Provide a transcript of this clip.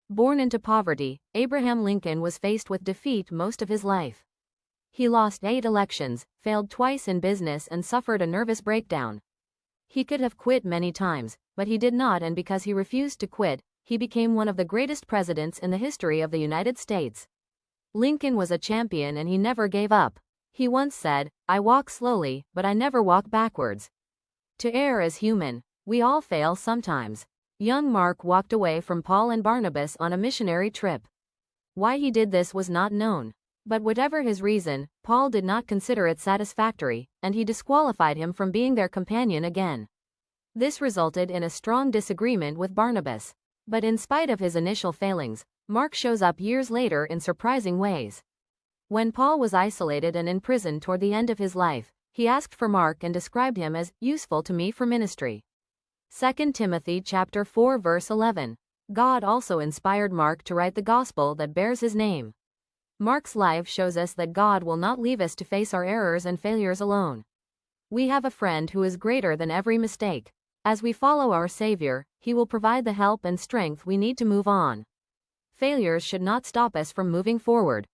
Born into poverty, Abraham Lincoln was faced with defeat most of his life. He lost 8 elections, failed twice in business and suffered a nervous breakdown. He could have quit many times, but he did not, and because he refused to quit, he became one of the greatest presidents in the history of the United States. Lincoln was a champion and he never gave up. He once said, "I walk slowly, but I never walk backwards." To err is human. We all fail sometimes. Young Mark walked away from Paul and Barnabas on a missionary trip. Why he did this was not known. But whatever his reason, Paul did not consider it satisfactory, and he disqualified him from being their companion again. This resulted in a strong disagreement with Barnabas. But in spite of his initial failings, Mark shows up years later in surprising ways. When Paul was isolated and in prison toward the end of his life, he asked for Mark and described him as useful to me for ministry. 2 Timothy chapter 4 verse 11. God also inspired Mark to write the gospel that bears his name. Mark's life shows us that God will not leave us to face our errors and failures alone. We have a friend who is greater than every mistake. As we follow our Savior, He will provide the help and strength we need to move on. Failures should not stop us from moving forward.